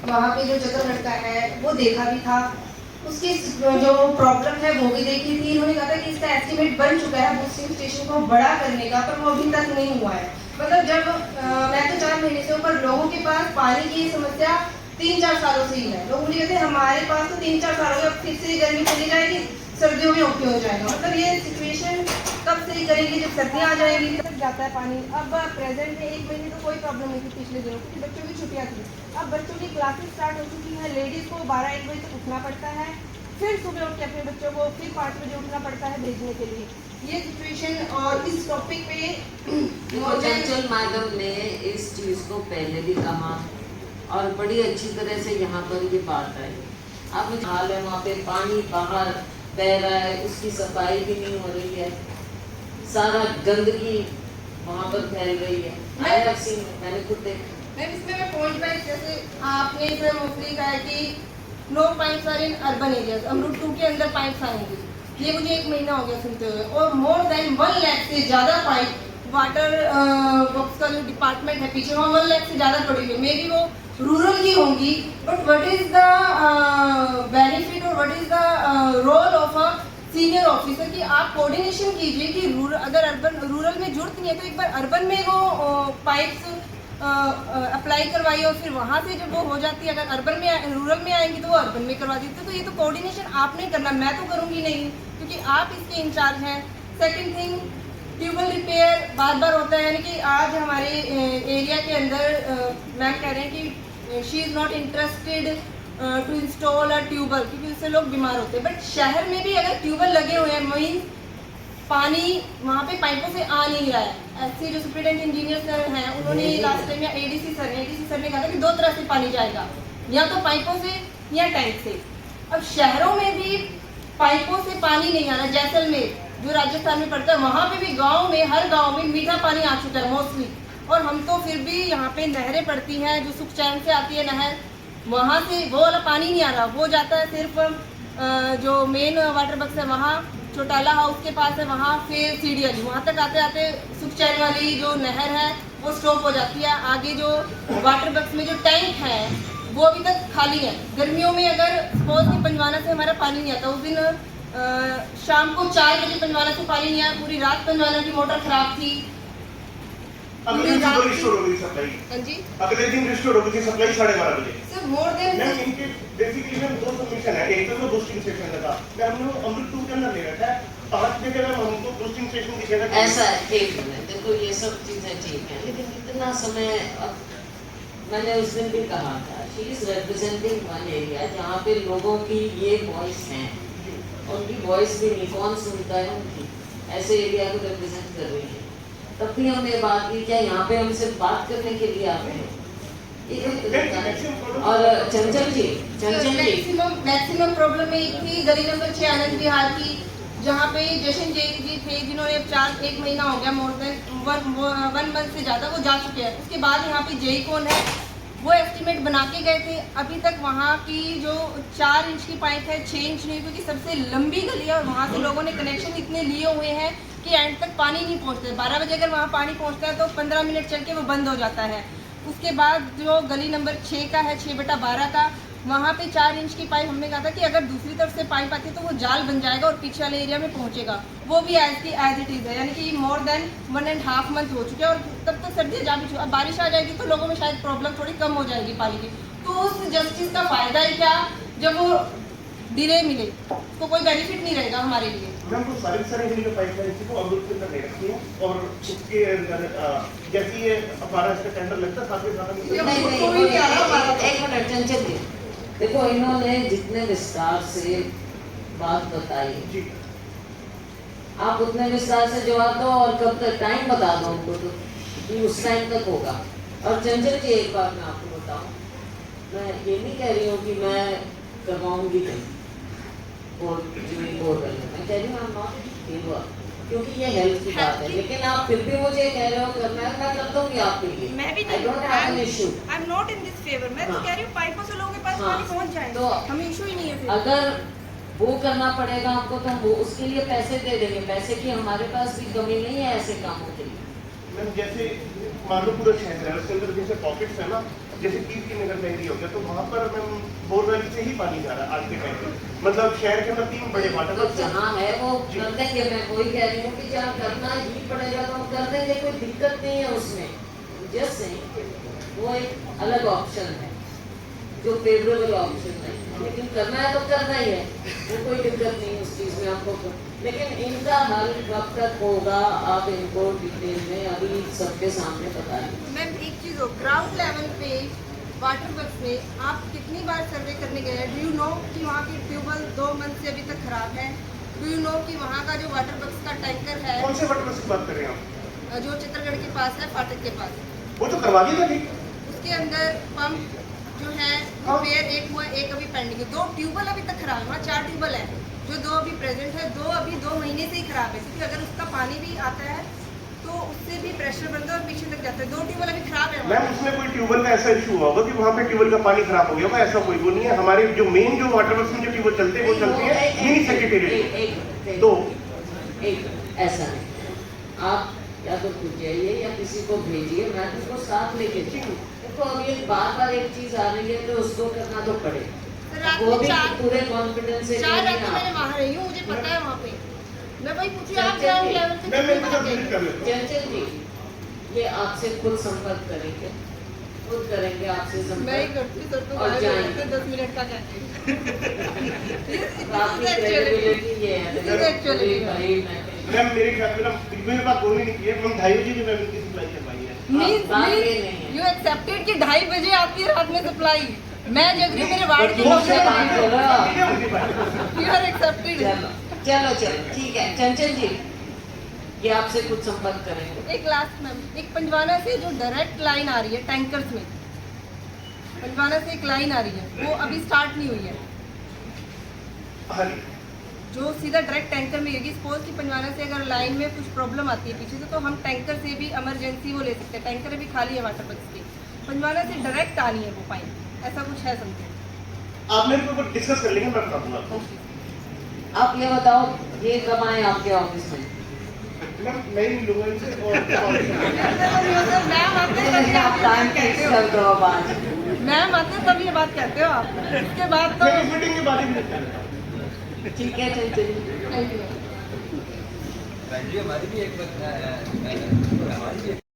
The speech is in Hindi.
वहाँ पे जो जगह लड़का है वो देखा भी था, उसकी जो प्रॉब्लम है वो भी देखी थी। इन्होंने कहा था कि इसका एस्टिमेट बन चुका है बूस्टिंग स्टेशन को बड़ा करने का, पर वो अभी तक नहीं हुआ है। मतलब जब मैं तो 4 महीने से ऊपर लोगों के पास पानी की समस्या 3-4 सालों से ही है। लोग मुझे कहते हैं हमारे पास तो 3-4 साल हो गए, अब फिर से गर्मी चली जाएगी, सर्दियों में ओके हो जाएगा। मतलब ये सिचुएशन कब सही करेंगे, जब सर्दियाँ आ जाएंगी तब जाता है पानी। अब प्रेजेंट में 1 महीने तो कोई प्रॉब्लम नहीं थी पिछले दिनों, क्योंकि बच्चों की छुट्टियाँ थी। अब बच्चों की क्लासेस स्टार्ट हो चुकी हैं, लेडीज़ को 12-1 बजे तक उठना पड़ता है, फिर सुबह उठ के अपने बच्चों को फिर 5 बजे उठना पड़ता है भेजने के लिए। ये सिचुएशन और इस टॉपिक पे चंचल मैडम ने इस चीज़ को पहले भी कहा और बड़ी अच्छी तरह से यहाँ पर ये बात आई। अब हाल है वहाँ पे पानी बाहर बह रहा है, उसकी सफाई भी नहीं हो रही है, सारा गंदगी वहाँ पर फैल रही है। मैंने खुद देखा। इसमें पॉइंट वाइज, जैसे आपने इसमें मोस्टली कहा है कि no pipes are in urban areas, अमरूद 2 के अंदर पाइप्स आएंगे। ये मुझे 1 महीना हो गया सुनते हुए, और मोर देन 1 लाख से ज़्यादा पाइप वाटर वर्क्स का जो डिपार्टमेंट है पीछे, वहाँ 1 लाख से ज़्यादा पड़ी हुई है। मे बी वो रूरल की होंगी, but what is the benefit और what is the role of a senior officer कि आप कोऑर्डिनेशन कीजिए कि अगर रूरल में जरूरत नहीं है तो एक बार अर्बन में वो पाइप्स अप्लाई करवाइए, और फिर वहाँ से जब वो हो जाती है, अगर अर्बन में रूरल में आएंगी तो वो अर्बन में करवा देते। तो ये तो कोऑर्डिनेशन आपने करना, मैं तो करूँगी नहीं, क्योंकि आप इसके इंचार्ज हैं। सेकंड थिंग, ट्यूबवेल रिपेयर बार बार होता है, यानी कि आज हमारे एरिया के अंदर मैम कह रहे हैं कि she is not interested to install a tubewell, क्योंकि उससे लोग बीमार होते हैं। बट शहर में भी अगर ट्यूबवेल लगे हुए हैं, मीन्स पानी वहाँ पे पाइपों से आ नहीं रहा है। ऐसे जो सुप्रिटेंडेंट इंजीनियर सर हैं, उन्होंने लास्ट टाइम या एडीसी सर ने कहा था कि 2 तरह से पानी जाएगा, या तो पाइपों से या टैंक से। अब शहरों में भी पाइपों से पानी नहीं आ रहा। जैसलमेर जो राजस्थान में पड़ता है, वहाँ पे भी गाँव में, हर गाँव में मीठा पानी आ चुका है मोस्टली, और हम तो फिर भी यहाँ पे नहरें पड़ती हैं, जो सुखचैन से आती है नहर, वहाँ से वो वाला पानी नहीं आ रहा। वो जाता है सिर्फ जो मेन वाटर बक्स है वहाँ, चौटाला हाउस के पास है वहाँ, फिर सीढ़ी वहाँ तक आते आते सुखचैन वाली जो नहर है वो स्टॉप हो जाती है। आगे जो वाटर बक्स में जो टैंक है वो अभी तक खाली है। गर्मियों में अगर सपोज कि पंजवाना से हमारा पानी नहीं आता, उस दिन शाम को 4 बजे पंजवाना से पानी नहीं आया, पूरी रात पंजवाना की मोटर खराब थी। अगले दिन रिस्टोर हो गई सप्लाई। हाँ जी, अगले दिन रिस्टोर हो गई सप्लाई 12:30 बजे। सर मोर देन मैम इनके बेसिकली मैम 2 सबमिशन है, एक तो बूस्टिंग स्टेशन का मैम हमने अमृत 2 के अंदर ले रखा है, 5 जगह मैम हमको बूस्टिंग स्टेशन दिखेगा। ऐसा एक मिनट, देखो ये सब चीज़ें ठीक है, लेकिन इतना समय, अब मैंने उस दिन भी कहा था, she is representing one area जहाँ पे लोगों की ये वॉइस है, उनकी वॉइस भी नहीं, कौन सुनता है उनकी, ऐसे एरिया को रिप्रेजेंट कर रही है। तब भी हमने बात की, क्या यहाँ पे हम सिर्फ बात करने के लिए आते हैं? और चंचल जी मैक्सिमम प्रॉब्लम एक थी गली नंबर 6 आनंद विहार की, जहाँ पे जशन जी थे, जिन्होंने 1 महीना हो गया, मोर देन 1 मंथ से ज़्यादा वो जा चुके हैं। उसके बाद यहाँ पे जेई कौन है, वो एस्टिमेट बना के गए थे। अभी तक वहाँ की जो 4 इंच की पाइप है 6 इंच नहीं, क्योंकि सबसे लंबी गली है, और वहाँ से लोगों ने कनेक्शन इतने लिए हुए हैं कि एंड तक पानी नहीं पहुँचते। 12 बजे अगर वहाँ पानी पहुँचता है तो 15 मिनट चल के वो बंद हो जाता है। उसके बाद जो गली नंबर 6 का है, 6/12 का, वहाँ पे 4 इंच की पाइप, हमने कहा था कि अगर दूसरी तरफ से पाइप आती है तो वो जाल बन जाएगा और पीछे वाले एरिया में पहुँचेगा। वो भी एज इट इज़ है, यानी कि मोर देन 1.5 मंथ हो चुके हैं, और तब तक सर्दियाँ जा भी चुकी। अब बारिश आ जाएगी तो लोगों में शायद प्रॉब्लम थोड़ी कम हो जाएगी पानी की। तो उस जस्टिस का फ़ायदा ही क्या जब वो डिले मिले, तो कोई बेनिफिट नहीं रहेगा हमारे लिए। मैम को सारी हिंदी पाइपलाइन थी वो अमृत के अंदर ले रखी है, और उसके अंदर जैसे ये 12 का टेंडर लगता है साथ ही साथ एक मिनट चंचल जी, देखो इन्होंने जितने विस्तार से बात बताई जी, आप उतने विस्तार से जवाब दो, और कब तक टाइम बता दो उनको, तो कि उस टाइम तक होगा। और चंचल जी एक बात मैं आपको बताऊं, मैं ये नहीं कह रही हूँ कि मैं करवाऊंगी नहीं, और मैं कह रही हूँ क्योंकि ये हेल्थ की बात है, लेकिन आप फिर भी मुझे कह रहे हो करना है, मैं कर दूंगी आपके लिए। मैं भी I don't have an issue। I am not in this favour. मैं तो कह रही हूँ पाइपों से लोगों के पास पानी पहुँच जाए, तो हमें इशू ही नहीं है फिर। अगर वो करना पड़ेगा हमको तो हम वो उसके लिए पैसे दे देंगे, पैसे की हमारे पास भी कमी नहीं है ऐसे कामों के लिए। मैम जैसे मान लो पूरा शहर है, उसके अंदर जैसे पॉकेट्स है ना, जैसे कीर्ति नगर का एरिया हो गया, तो वहाँ पर मैम बोरवेल से ही पानी जा रहा है आज के टाइम पे। मतलब शहर के अंदर 3 बड़े वाटर तो जहाँ है वो कर देंगे, मैं वही कह रही हूँ कि जहाँ करना ही पड़ेगा तो हम कर देंगे, कोई दिक्कत नहीं है उसमें। जस्ट नहीं, वो एक अलग ऑप्शन है जो फेवरेबल ऑप्शन है, लेकिन करना है तो करना ही है, वो कोई दिक्कत नहीं उस चीज़ में आपको। लेकिन इनका हल कब तक होगा आप इनको डिटेल में अभी सबके सामने बताएं। मैम एक चीज़ हो, ग्राउंड लेवल पे वाटर वर्क्स में आप कितनी बार सर्वे करने गए हैं? डू यू नो कि वहाँ की ट्यूबवेल 2 मंथ से अभी तक खराब है? डू यू नो कि वहाँ का जो वाटर वर्क्स का टैंकर है, कौन से वाटर की बात कर रहे हैं आप? जो चित्रगढ़ के पास है, फाटक के पास, वो तो करवा दिया था ठीक। उसके अंदर पंप जो है रिपेयर एक हुआ, एक अभी पेंडिंग है। 2 ट्यूबवेल अभी तक खराब है, वहाँ 4 ट्यूबवेल है, जो 2 अभी प्रेजेंट है, 2 अभी 2 महीने से ही खराब है, क्योंकि अगर उसका पानी भी आता है तो उससे भी प्रेशर बनता है और पीछे तक जाता है। 2 ट्यूबवेल अभी खराब है वहाँ। मैम उसमें कोई ट्यूबवेल का ऐसा इशू हुआ होगा कि वहाँ पे ट्यूबवेल का पानी खराब हो गया होगा, ऐसा कोई वो नहीं है। हमारे जो मेन जो वाटर वर्क्स में जो ट्यूबवेल चलते हैं वो चलती है मिनी सेक्रेटेरिएट। तो एक ऐसा नहीं, आप या तो खुद जाइए या किसी को भेजिए, मैं तो उसको साथ लेके चलूँ। देखो अभी बार एक चीज आ रही है तो उसको करना तो पड़े, रात वो में भी 4 पूरे कॉन्फिडेंस से 4 नहीं रात ना। मैंने वहाँ रही हूँ, मुझे पता है वहाँ पे। मैं वही पूछी आप चल, ग्राउंड चल, लेवल पे मैं कितनी मेरे बार को गए? विजिट कर लेता हूँ। चंचल जी, ये आपसे खुद संपर्क करेंगे, खुद करेंगे आपसे मैं ही संपर्क करती सर, तो और जाएंगे। 10 मिनट का कहती आपकी क्रेडिबिलिटी ये है। This is actually भाई मैं मैम मेरे ख्याल में ना मेरे पास बोलने नहीं किया, हम 2:30 बजे मैम इनकी सप्लाई करवाई है। बात ये नहीं है। यू एक्सेप्टेड कि 2:30 बजे आती है रात में सप्लाई। मैं जग रही मेरे वार्ड के तो लोग मुझसे बात करो। You are accepted. चलो ठीक है चंचल जी, ये आपसे कुछ संपर्क करेंगे। एक लास्ट मैम, एक पंजवाना से जो डायरेक्ट लाइन आ रही है टैंकर्स में, पंजवाना से एक लाइन आ रही है, वो अभी स्टार्ट नहीं हुई है, हाँ जी। जो सीधा डायरेक्ट टैंकर में गिरेगी। सपोज कि पंजवाना से अगर लाइन में कुछ प्रॉब्लम आती है पीछे से, तो हम टैंकर से भी इमरजेंसी वो ले सकते हैं। टैंकर अभी खाली है वाटर वर्क्स की, पंजवाना से डायरेक्ट आनी है वो पाइप, ऐसा कुछ है समथिंग। आप मेरे को डिस्कस कर लेंगे, मैं बता दूंगा आपको। आप ये बताओ, ये कब आए आपके ऑफिस में? मैम मैं ही मिलूंगा इनसे और मैम आते हैं तभी आप टाइम फिक्स कर दो अब आज। मैम आते हैं तब ये बात कहते हो आप, उसके बाद तो मैं इस मीटिंग के बाद ही मिलता हूँ। ठीक है चंचल जी। Thank you. हमारी भी एक